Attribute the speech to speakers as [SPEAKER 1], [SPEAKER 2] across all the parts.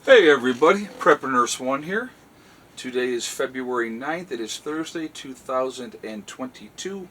[SPEAKER 1] Hey everybody, Prepper Nurse 1 here. Today is February 9th. It is Thursday, 2022.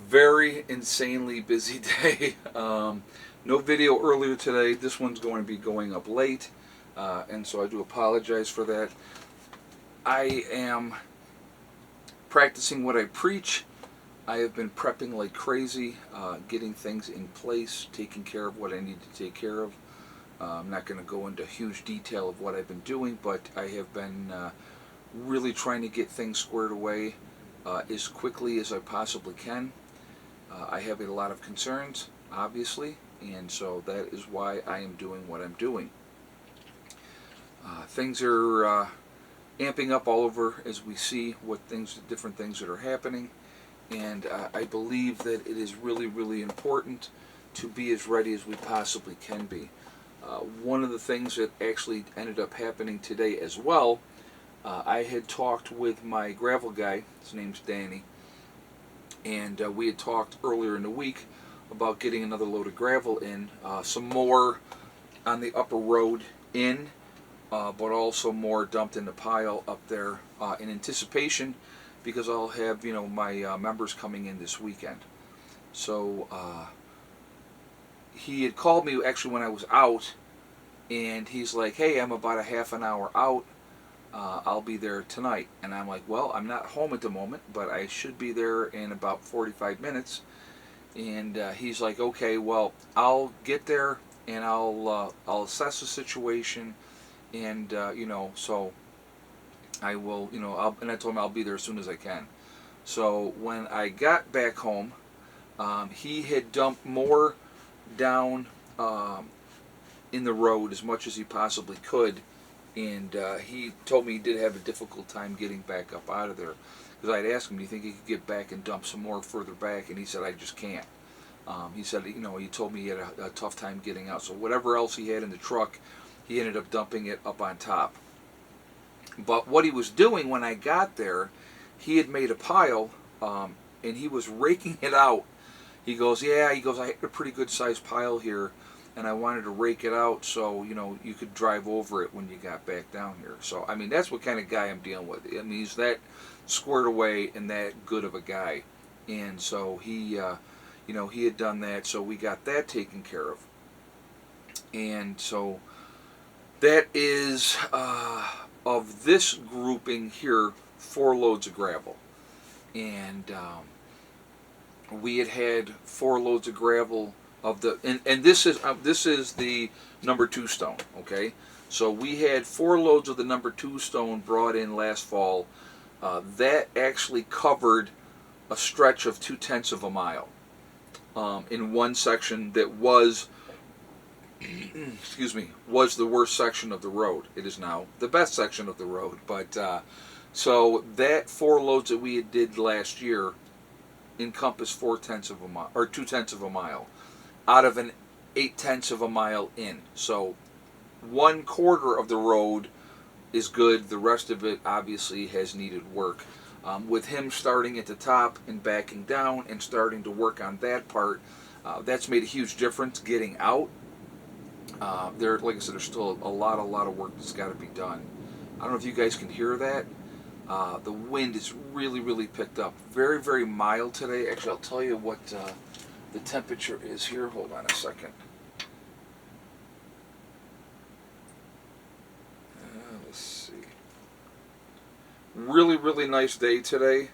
[SPEAKER 1] Very insanely busy day. No video earlier today. This one's going to be going up late, and so I do apologize for that. I am practicing what I preach. I have been prepping like crazy, getting things in place, taking care of what I need to take care of. I'm not going to go into huge detail of what I've been doing, but I have been really trying to get things squared away as quickly as I possibly can. I have a lot of concerns, obviously, and so that is why I am doing what I'm doing. Things are amping up all over as we see different things that are happening, and I believe that it is really, really important to be as ready as we possibly can be. One of the things that actually ended up happening today as well, I had talked with my gravel guy, his name's Danny, and we had talked earlier in the week about getting another load of gravel in, some more on the upper road in, but also more dumped in the pile up there in anticipation, because I'll have my members coming in this weekend. So he had called me actually when I was out, and he's like, "Hey, I'm about a half an hour out. I'll be there tonight." And I'm like, "Well, I'm not home at the moment, but I should be there in about 45 minutes." And he's like, "Okay, well, I'll get there and I'll assess the situation, and so I will, and I told him I'll be there as soon as I can." So when I got back home, he had dumped more down in the road as much as he possibly could, and he told me he did have a difficult time getting back up out of there, because I'd asked him, "Do you think he could get back and dump some more further back?" And he said, "I just can't." He said, he told me he had a tough time getting out, so whatever else he had in the truck, he ended up dumping it up on top. But what he was doing when I got there, he had made a pile, and he was raking it out. He goes, "Yeah," he goes, "I had a pretty good sized pile here, and I wanted to rake it out so you could drive over it when you got back down here." So I mean, that's what kind of guy I'm dealing with. I mean, he's that squared away and that good of a guy, and so he had done that, so we got that taken care of, and so that is of this grouping here, 4 loads of gravel, and we had 4 loads of gravel of the and this is the number 2 stone. Okay, so we had 4 loads of the number 2 stone brought in last fall. That actually covered a stretch of 2/10 of a mile in one section that was excuse me, was the worst section of the road. It is now the best section of the road. But so that 4 loads that we did last year encompass 4/10 of a mile, or 2/10 of a mile, out of an 8/10 of a mile in. So 1/4 of the road is good. The rest of it obviously has needed work. With him starting at the top and backing down and starting to work on that part, that's made a huge difference getting out. Like I said, there's still a lot of work that's got to be done. I don't know if you guys can hear that. The wind is really, really picked up. Very, very mild today. Actually, I'll tell you what the temperature is here. Hold on a second. Let's see. Really, really nice day today.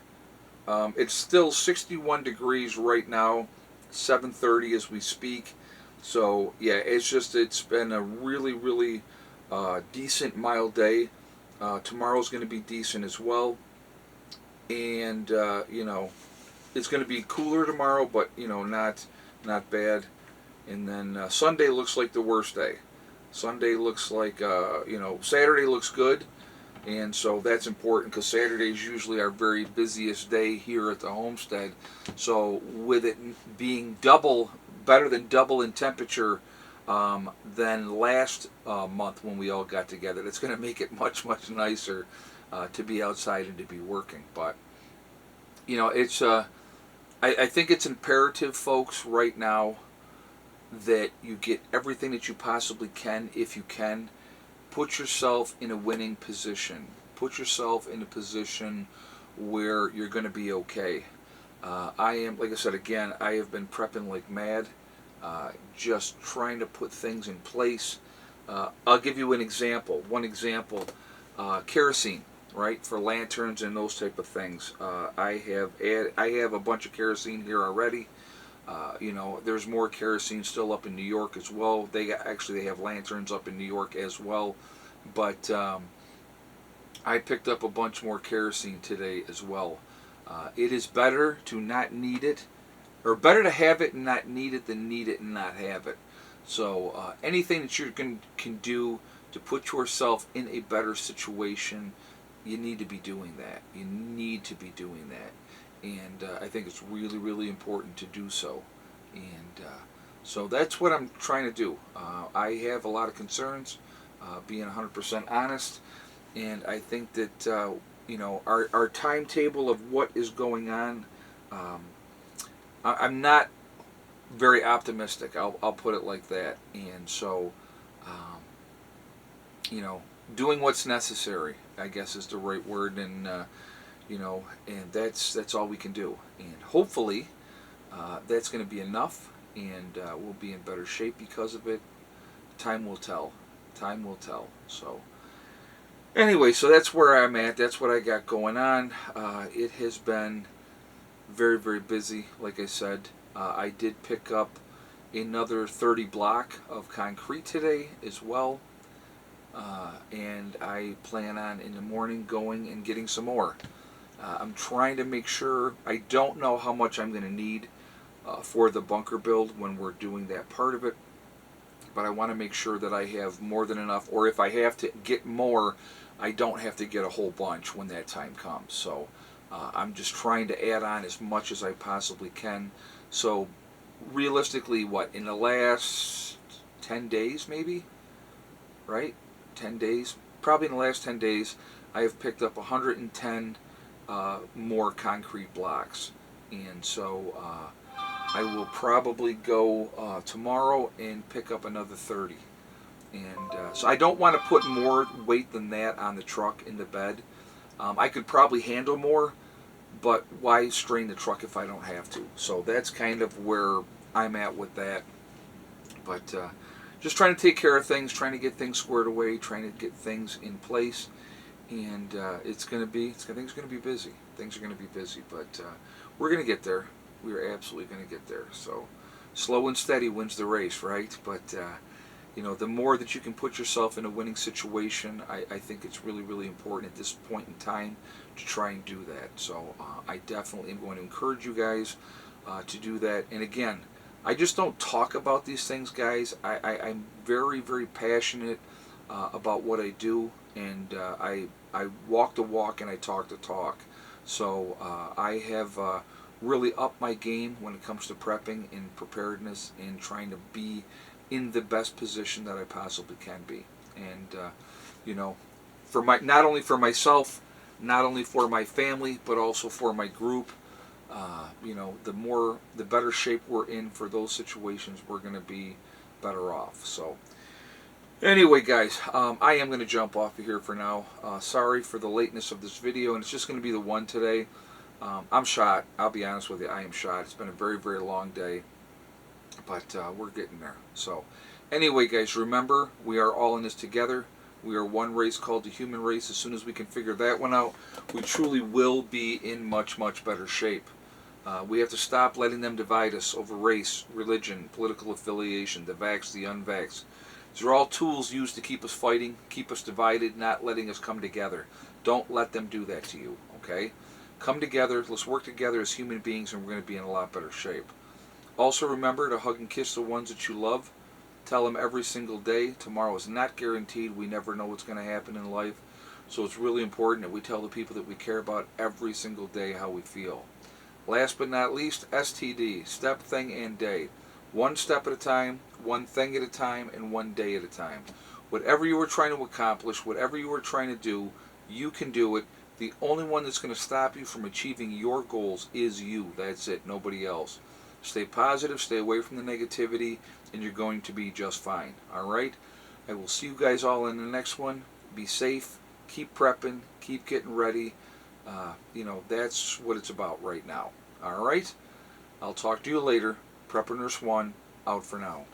[SPEAKER 1] It's still 61 degrees right now, 7:30 as we speak. So yeah, it's been a really, really decent mild day. Tomorrow's going to be decent as well, and it's going to be cooler tomorrow, but not bad. And then Sunday looks like the worst day. Sunday looks like Saturday looks good, and so that's important because Saturday is usually our very busiest day here at the homestead. So with it being better than double in temperature than last month when we all got together, it's going to make it much, much nicer to be outside and to be working. But it's I think it's imperative, folks, right now that you get everything that you possibly can if you can. Put yourself in a winning position. Put yourself in a position where you're going to be okay. I am, like I said again, I have been prepping like mad, just trying to put things in place. I'll give you an example. One example, kerosene, right, for lanterns and those type of things. I have a bunch of kerosene here already. There's more kerosene still up in New York as well. They have lanterns up in New York as well, but I picked up a bunch more kerosene today as well. It is better to not need it, or better to have it and not need it than need it and not have it. So anything that you can do to put yourself in a better situation, you need to be doing that. You need to be doing that. And I think it's really, really important to do so. And so that's what I'm trying to do. I have a lot of concerns, being 100% honest. And I think that, our timetable of what is going on, I'm not very optimistic. I'll put it like that. And so, doing what's necessary, I guess, is the right word. And and that's all we can do. And hopefully, that's going to be enough, and we'll be in better shape because of it. Time will tell. Time will tell. So, anyway, so that's where I'm at. That's what I got going on. It has been very, very busy. Like I said, I did pick up another 30 block of concrete today as well. And I plan on in the morning going and getting some more. I'm trying to make sure, I don't know how much I'm going to need for the bunker build when we're doing that part of it, but I want to make sure that I have more than enough, or if I have to get more, I don't have to get a whole bunch when that time comes. So I'm just trying to add on as much as I possibly can. So realistically, in the last 10 days maybe, right? 10 days? Probably in the last 10 days, I have picked up 110 more concrete blocks. And so I will probably go tomorrow and pick up another 30. And so I don't want to put more weight than that on the truck in the bed. I could probably handle more, but why strain the truck if I don't have to? So that's kind of where I'm at with that. But just trying to take care of things, trying to get things squared away, trying to get things in place. And things are going to be busy. Things are going to be busy, but we're going to get there. We are absolutely going to get there. So slow and steady wins the race, right? But the more that you can put yourself in a winning situation, I think it's really, really important at this point in time to try and do that. So I definitely am going to encourage you guys to do that. And again, I just don't talk about these things, guys. I'm very, very passionate about what I do, and I walk the walk and I talk the talk. So I have really upped my game when it comes to prepping and preparedness and trying to be in the best position that I possibly can be. And not only for myself, not only for my family, but also for my group. The better shape we're in for those situations, we're going to be better off. So anyway, guys, I am going to jump off of here for now. Sorry for the lateness of this video, and it's just going to be the one today. I'm shot. I'll be honest with you. I am shot. It's been a very, very long day, but we're getting there. So anyway, guys, remember, we are all in this together. We are one race called the human race. As soon as we can figure that one out, we truly will be in much, much better shape. We have to stop letting them divide us over race, religion, political affiliation, the vax, the unvax. These are all tools used to keep us fighting, keep us divided, not letting us come together. Don't let them do that to you, okay? Come together, let's work together as human beings, and we're going to be in a lot better shape. Also remember to hug and kiss the ones that you love. Tell them every single day. Tomorrow is not guaranteed. We never know what's going to happen in life. So it's really important that we tell the people that we care about every single day how we feel. Last but not least, STD, step, thing, and day. One step at a time, one thing at a time, and one day at a time. Whatever you are trying to accomplish, whatever you are trying to do, you can do it. The only one that's going to stop you from achieving your goals is you. That's it, nobody else. Stay positive, stay away from the negativity, and you're going to be just fine. All right? I will see you guys all in the next one. Be safe, keep prepping, keep getting ready. That's what it's about right now. All right? I'll talk to you later. Prepper Nurse 1, out for now.